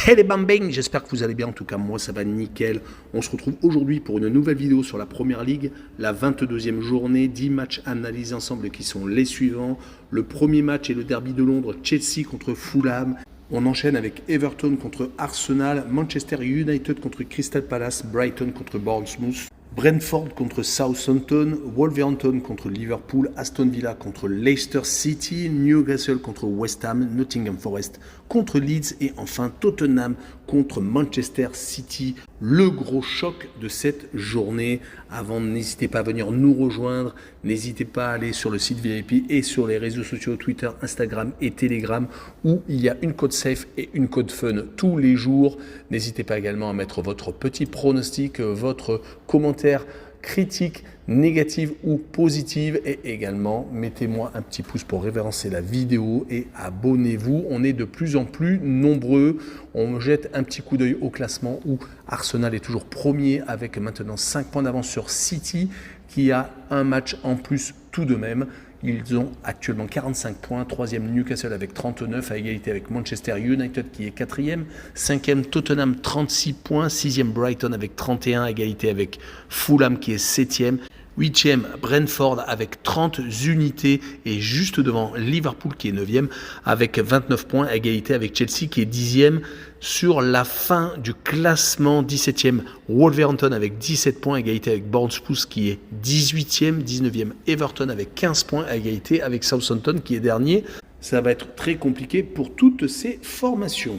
Hey les bambins, j'espère que vous allez bien, en tout cas moi ça va nickel. On se retrouve aujourd'hui pour une nouvelle vidéo sur la Première Ligue, la 22e journée, 10 matchs analysés ensemble qui sont les suivants. Le premier match est le derby de Londres, Chelsea contre Fulham. On enchaîne avec Everton contre Arsenal, Manchester United contre Crystal Palace, Brighton contre Bournemouth, Brentford contre Southampton, Wolverhampton contre Liverpool, Aston Villa contre Leicester City, Newcastle contre West Ham, Nottingham Forest contre Leeds et enfin Tottenham contre Manchester City. Le gros choc de cette journée. Avant, n'hésitez pas à venir nous rejoindre, n'hésitez pas à aller sur le site VIP et sur les réseaux sociaux Twitter, Instagram et Telegram où il y a une code safe et une code fun tous les jours. N'hésitez pas également à mettre votre petit pronostic, votre commentaire critique, négative ou positive et également mettez-moi un petit pouce pour référencer la vidéo et abonnez-vous. On est de plus en plus nombreux. On jette un petit coup d'œil au classement où Arsenal est toujours premier avec maintenant 5 points d'avance sur City qui a un match en plus tout de même. Ils ont actuellement 45 points, 3e Newcastle avec 39 à égalité avec Manchester United qui est 4e, 5e Tottenham 36 points, 6e Brighton avec 31 à égalité avec Fulham qui est 7e, 8e Brentford avec 30 unités et juste devant Liverpool qui est 9e avec 29 points à égalité avec Chelsea qui est 10e. Sur la fin du classement, 17e Wolverhampton avec 17 points à égalité avec Bournemouth qui est 18e, 19e Everton avec 15 points à égalité avec Southampton qui est dernier. Ça va être très compliqué pour toutes ces formations.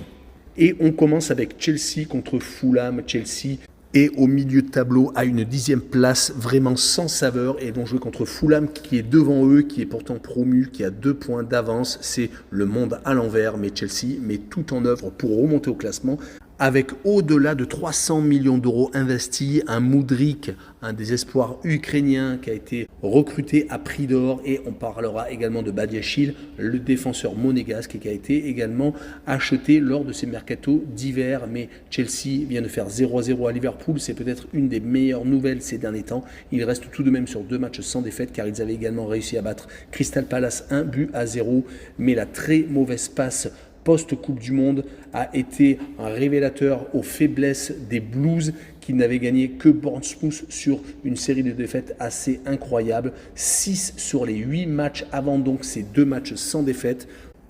Et on commence avec Chelsea contre Fulham. Chelsea est au milieu de tableau à une 10e place, vraiment sans saveur, et vont jouer contre Fulham qui est devant eux, qui est pourtant promu, qui a 2 points d'avance. C'est le monde à l'envers, mais Chelsea met tout en œuvre pour remonter au classement. Avec au-delà de 300 millions d'euros investis, un Mudryk, un des espoirs ukrainiens qui a été recruté à prix d'or, et on parlera également de Badiachil, le défenseur monégasque qui a été également acheté lors de ces mercatos d'hiver. Mais Chelsea vient de faire 0-0 à Liverpool, c'est peut-être une des meilleures nouvelles ces derniers temps. Ils restent tout de même sur 2 matchs sans défaite car ils avaient également réussi à battre Crystal Palace 1-0, mais la très mauvaise passe post-Coupe du Monde a été un révélateur aux faiblesses des Blues qui n'avaient gagné que Bournemouth sur une série de défaites assez incroyable. 6 sur les 8 matchs avant donc ces 2 matchs sans défaite.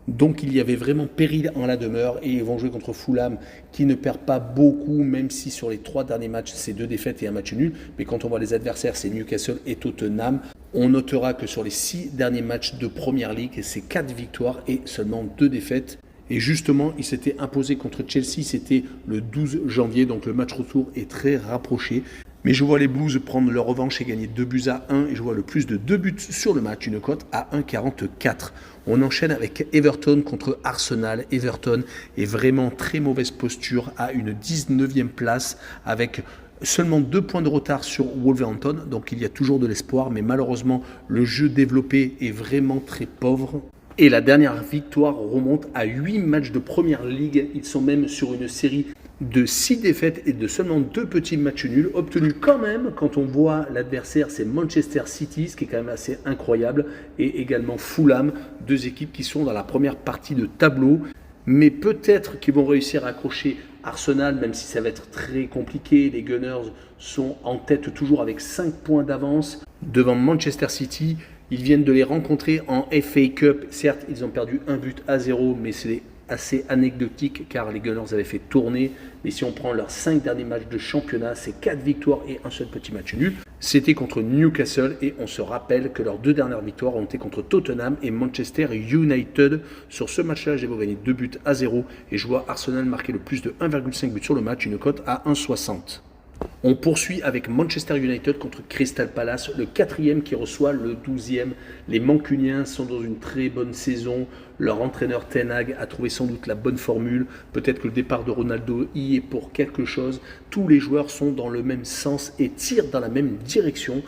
Donc il y avait vraiment péril en la demeure et ils vont jouer contre Fulham qui ne perd pas beaucoup, même si sur les 3 derniers matchs c'est 2 défaites et un match nul. Mais quand on voit les adversaires, c'est Newcastle et Tottenham. On notera que sur les 6 derniers matchs de Première Ligue, c'est 4 victoires et seulement 2 défaites. Et justement, il s'était imposé contre Chelsea, c'était le 12 janvier, donc le match retour est très rapproché. Mais je vois les Blues prendre leur revanche et gagner 2-1 et je vois le plus de 2 buts sur le match, une cote à 1,44. On enchaîne avec Everton contre Arsenal. Everton est vraiment très mauvaise posture à une 19e place avec seulement 2 points de retard sur Wolverhampton, donc il y a toujours de l'espoir, mais malheureusement le jeu développé est vraiment très pauvre. Et la dernière victoire remonte à 8 matchs de Première Ligue. Ils sont même sur une série de 6 défaites et de seulement 2 petits matchs nuls, obtenus quand même quand on voit l'adversaire, c'est Manchester City, ce qui est quand même assez incroyable, et également Fulham, 2 équipes qui sont dans la première partie de tableau. Mais peut-être qu'ils vont réussir à accrocher Arsenal, même si ça va être très compliqué. Les Gunners sont en tête toujours avec 5 points d'avance devant Manchester City. Ils viennent de les rencontrer en FA Cup. Certes, ils ont perdu 1-0, mais c'est assez anecdotique car les Gunners avaient fait tourner. Mais si on prend leurs 5 derniers matchs de championnat, c'est 4 victoires et un seul petit match nul. C'était contre Newcastle et on se rappelle que leurs 2 dernières victoires ont été contre Tottenham et Manchester United. Sur ce match-là, j'ai gagné 2-0 et je vois Arsenal marquer le plus de 1,5 buts sur le match, une cote à 1,60. On poursuit avec Manchester United contre Crystal Palace, le 4e qui reçoit le 12e. Les Mancuniens sont dans une très bonne saison. Leur entraîneur Ten Hag a trouvé sans doute la bonne formule. Peut-être que le départ de Ronaldo y est pour quelque chose. Tous les joueurs sont dans le même sens et tirent dans la même direction.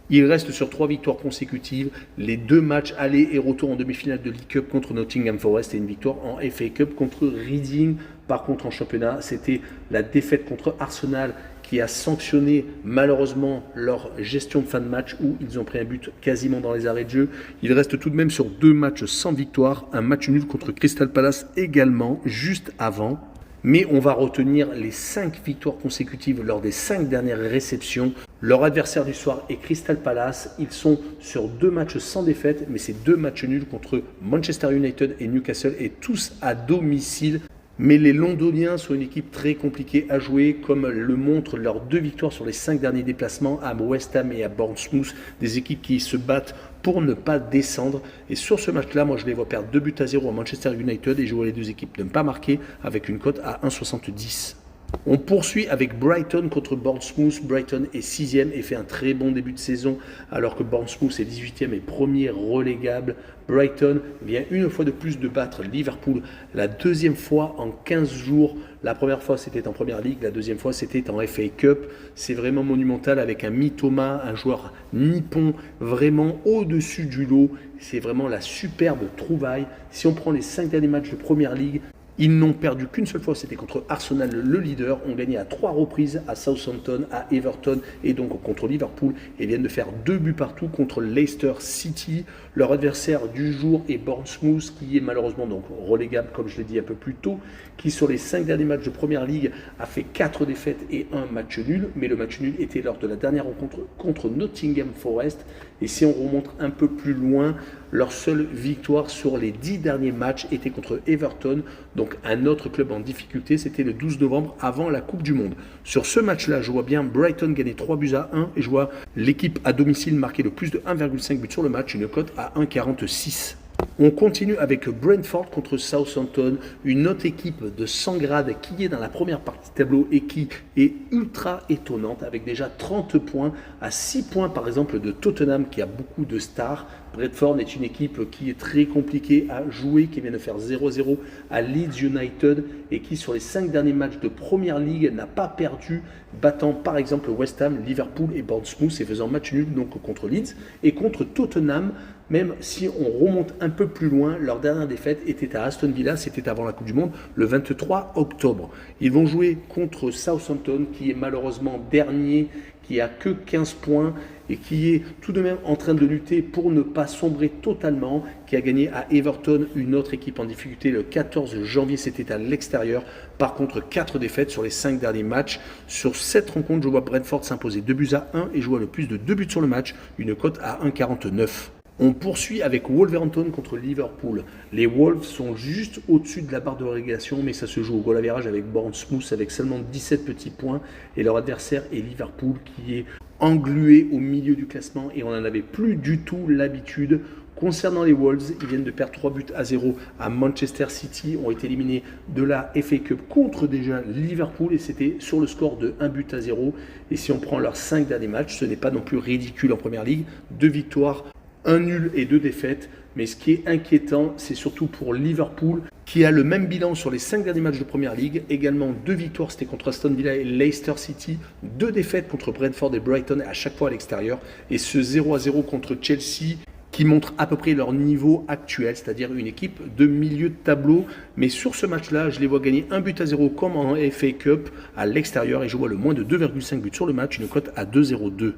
Il reste sur 3 victoires consécutives, les 2 matchs aller et retour en demi-finale de League Cup contre Nottingham Forest et une victoire en FA Cup contre Reading. Par contre, en championnat, c'était la défaite contre Arsenal qui a sanctionné malheureusement leur gestion de fin de match où ils ont pris un but quasiment dans les arrêts de jeu. Ils restent tout de même sur 2 matchs sans victoire, un match nul contre Crystal Palace également juste avant. Mais on va retenir les 5 victoires consécutives lors des 5 dernières réceptions. Leur adversaire du soir est Crystal Palace. Ils sont sur 2 matchs sans défaite, mais c'est 2 matchs nuls contre Manchester United et Newcastle, et tous à domicile. Mais les Londoniens sont une équipe très compliquée à jouer, comme le montrent leurs 2 victoires sur les 5 derniers déplacements à West Ham et à Bournemouth, des équipes qui se battent pour ne pas descendre. Et sur ce match-là, moi je les vois perdre 2-0 à Manchester United, et je vois les 2 équipes ne pas marquer avec une cote à 1,70. On poursuit avec Brighton contre Bournemouth. Brighton est 6e et fait un très bon début de saison, alors que Bournemouth est 18e et premier relégable. Brighton vient une fois de plus de battre Liverpool, la 2e fois en 15 jours. La première fois c'était en Première Ligue, la 2e fois c'était en FA Cup. C'est vraiment monumental, avec un Mitoma, un joueur nippon vraiment au-dessus du lot. C'est vraiment la superbe trouvaille. Si on prend les 5 derniers matchs de Première Ligue, ils n'ont perdu qu'une seule fois, c'était contre Arsenal, le leader. Ont gagné à 3 reprises à Southampton, à Everton et donc contre Liverpool. Et viennent de faire 2 buts partout contre Leicester City. Leur adversaire du jour est Bournemouth, qui est malheureusement donc relégable, comme je l'ai dit un peu plus tôt, qui sur les 5 derniers matchs de Première Ligue a fait 4 défaites et 1 match nul. Mais le match nul était lors de la dernière rencontre contre Nottingham Forest. Et si on remonte un peu plus loin, leur seule victoire sur les 10 derniers matchs était contre Everton, donc un autre club en difficulté. C'était le 12 novembre avant la Coupe du Monde. Sur ce match-là, je vois bien Brighton gagner 3-1 et je vois l'équipe à domicile marquer le plus de 1,5 buts sur le match, une cote à 1,46. On continue avec Brentford contre Southampton, une autre équipe de 100 grades qui est dans la première partie de tableau et qui est ultra étonnante, avec déjà 30 points, à 6 points par exemple de Tottenham qui a beaucoup de stars. Brentford est une équipe qui est très compliquée à jouer, qui vient de faire 0-0 à Leeds United et qui sur les 5 derniers matchs de Première Ligue n'a pas perdu, battant par exemple West Ham, Liverpool et Bournemouth et faisant match nul donc contre Leeds et contre Tottenham. Même si on remonte un peu plus loin, leur dernière défaite était à Aston Villa, c'était avant la Coupe du Monde, le 23 octobre. Ils vont jouer contre Southampton, qui est malheureusement dernier, qui a que 15 points et qui est tout de même en train de lutter pour ne pas sombrer totalement, qui a gagné à Everton, une autre équipe en difficulté, le 14 janvier, c'était à l'extérieur. Par contre, 4 défaites sur les 5 derniers matchs. Sur cette rencontre, je vois Brentford s'imposer 2-1 et je vois le plus de 2 buts sur le match, une cote à 1,49. On poursuit avec Wolverhampton contre Liverpool. Les Wolves sont juste au-dessus de la barre de relégation, mais ça se joue au goal average avec Bournemouth avec seulement 17 petits points. Et leur adversaire est Liverpool, qui est englué au milieu du classement et on n'en avait plus du tout l'habitude. Concernant les Wolves, ils viennent de perdre 3-0 à Manchester City, ont été éliminés de la FA Cup contre déjà Liverpool et c'était sur le score de 1-0. Et si on prend leurs 5 derniers matchs, ce n'est pas non plus ridicule en Première Ligue. 2 victoires, 1 nul et 2 défaites. Mais ce qui est inquiétant, c'est surtout pour Liverpool, qui a le même bilan sur les 5 derniers matchs de Première Ligue. Également 2 victoires, c'était contre Aston Villa et Leicester City. 2 défaites contre Brentford et Brighton, à chaque fois à l'extérieur. Et ce 0-0 contre Chelsea, qui montre à peu près leur niveau actuel, c'est-à-dire une équipe de milieu de tableau. Mais sur ce match-là, je les vois gagner 1-0 comme en FA Cup à l'extérieur. Et je vois le moins de 2,5 buts sur le match, une cote à 2,02.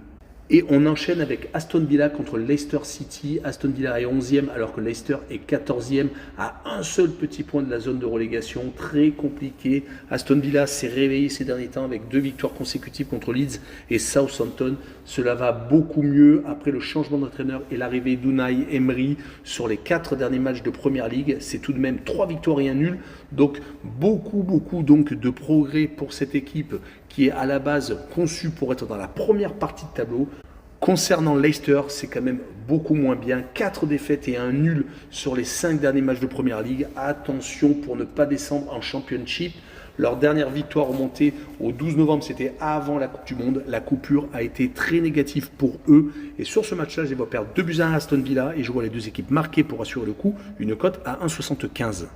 Et on enchaîne avec Aston Villa contre Leicester City. Aston Villa est 11e alors que Leicester est 14e à un seul petit point de la zone de relégation. Très compliqué. Aston Villa s'est réveillé ces derniers temps avec 2 victoires consécutives contre Leeds et Southampton. Cela va beaucoup mieux après le changement d'entraîneur et l'arrivée d'Unai Emery sur les 4 derniers matchs de Première Ligue. C'est tout de même 3 victoires et 1 nul. Donc beaucoup donc de progrès pour cette équipe qui est à la base conçue pour être dans la première partie de tableau. Concernant Leicester, c'est quand même beaucoup moins bien. 4 défaites et 1 nul sur les 5 derniers matchs de Première Ligue. Attention pour ne pas descendre en Championship. Leur dernière victoire remontée au 12 novembre, c'était avant la Coupe du Monde. La coupure a été très négative pour eux. Et sur ce match-là, je les vois perdre 2-1 à Aston Villa et je vois les 2 équipes marquées pour assurer le coup. Une cote à 1,75.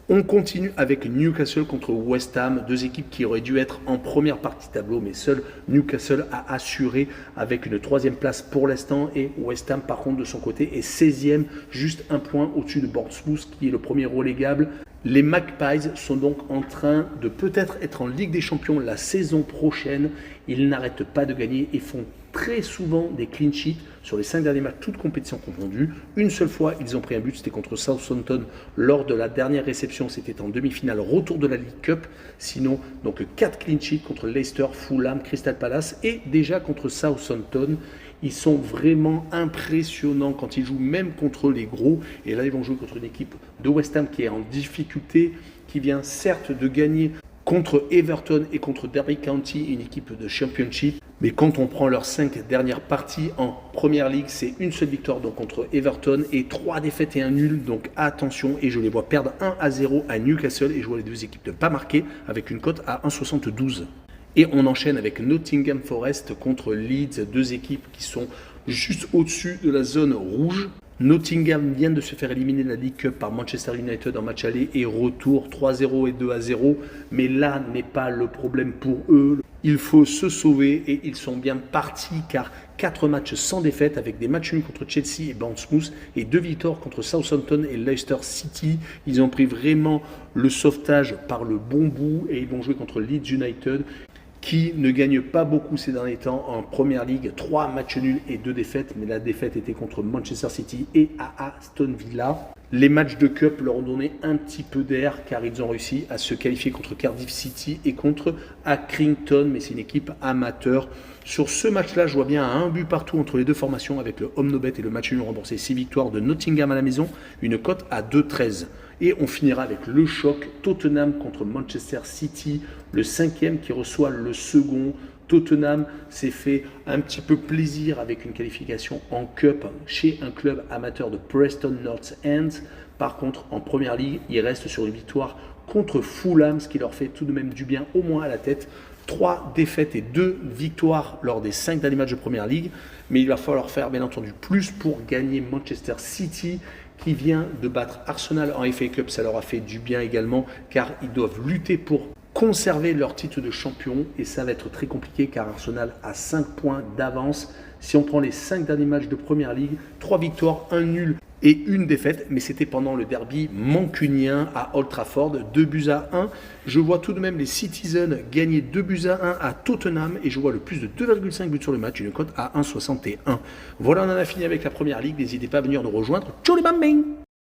On continue avec Newcastle contre West Ham, 2 équipes qui auraient dû être en première partie de tableau, mais seul Newcastle a assuré avec une 3e place pour l'instant. Et West Ham, par contre, de son côté, est 16e, juste 1 point au-dessus de Bournemouth, qui est le premier relégable. Les Magpies sont donc en train de peut-être être en Ligue des Champions la saison prochaine. Ils n'arrêtent pas de gagner et font très souvent des clean sheets sur les 5 derniers matchs, toutes compétitions confondues. Une seule fois, ils ont pris un but, c'était contre Southampton lors de la dernière réception, c'était en demi-finale, retour de la League Cup. Sinon, donc 4 clean sheets contre Leicester, Fulham, Crystal Palace et déjà contre Southampton. Ils sont vraiment impressionnants quand ils jouent même contre les gros. Et là, ils vont jouer contre une équipe de West Ham qui est en difficulté, qui vient certes de gagner contre Everton et contre Derby County, une équipe de Championship. Mais quand on prend leurs 5 dernières parties en Première Ligue, c'est une seule victoire donc contre Everton et 3 défaites et un nul. Donc attention, et je les vois perdre 1-0 à Newcastle et je vois les deux équipes ne pas marquer avec une cote à 1,72. Et on enchaîne avec Nottingham Forest contre Leeds, deux équipes qui sont juste au-dessus de la zone rouge. Nottingham vient de se faire éliminer de la League Cup par Manchester United en match aller et retour 3-0 et 2-0. Mais là n'est pas le problème pour eux. Il faut se sauver et ils sont bien partis car 4 matchs sans défaite avec des matchs nuls contre Chelsea et Bournemouth et 2 victoires contre Southampton et Leicester City. Ils ont pris vraiment le sauvetage par le bon bout et ils vont jouer contre Leeds United, qui ne gagne pas beaucoup ces derniers temps en Première Ligue. 3 matchs nuls et 2 défaites, mais la défaite était contre Manchester City et à Aston Villa. Les matchs de Cup leur ont donné un petit peu d'air car ils ont réussi à se qualifier contre Cardiff City et contre Accrington, mais c'est une équipe amateur. Sur ce match-là, je vois bien un but partout entre les deux formations avec le home no bet et le match nul remboursé. 6 victoires de Nottingham à la maison, une cote à 2,13. Et on finira avec le choc Tottenham contre Manchester City, le 5e qui reçoit le second. Tottenham s'est fait un petit peu plaisir avec une qualification en Cup chez un club amateur de Preston North End. Par contre, en Première Ligue, ils restent sur une victoire contre Fulham, ce qui leur fait tout de même du bien, au moins à la tête. 3 défaites et 2 victoires lors des 5 derniers matchs de Première Ligue. Mais il va falloir faire bien entendu plus pour gagner Manchester City, qui vient de battre Arsenal en FA Cup. Ça leur a fait du bien également car ils doivent lutter pour conserver leur titre de champion et ça va être très compliqué car Arsenal a 5 points d'avance. Si on prend les 5 derniers matchs de Première Ligue, 3 victoires, 1 nul et 1 défaite, mais c'était pendant le derby mancunien à Old Trafford, 2-1. Je vois tout de même les Citizens gagner 2-1 à Tottenham et je vois le plus de 2,5 buts sur le match, une cote à 1,61. Voilà, on en a fini avec la Première Ligue. N'hésitez pas à venir nous rejoindre. Ciao les bambins!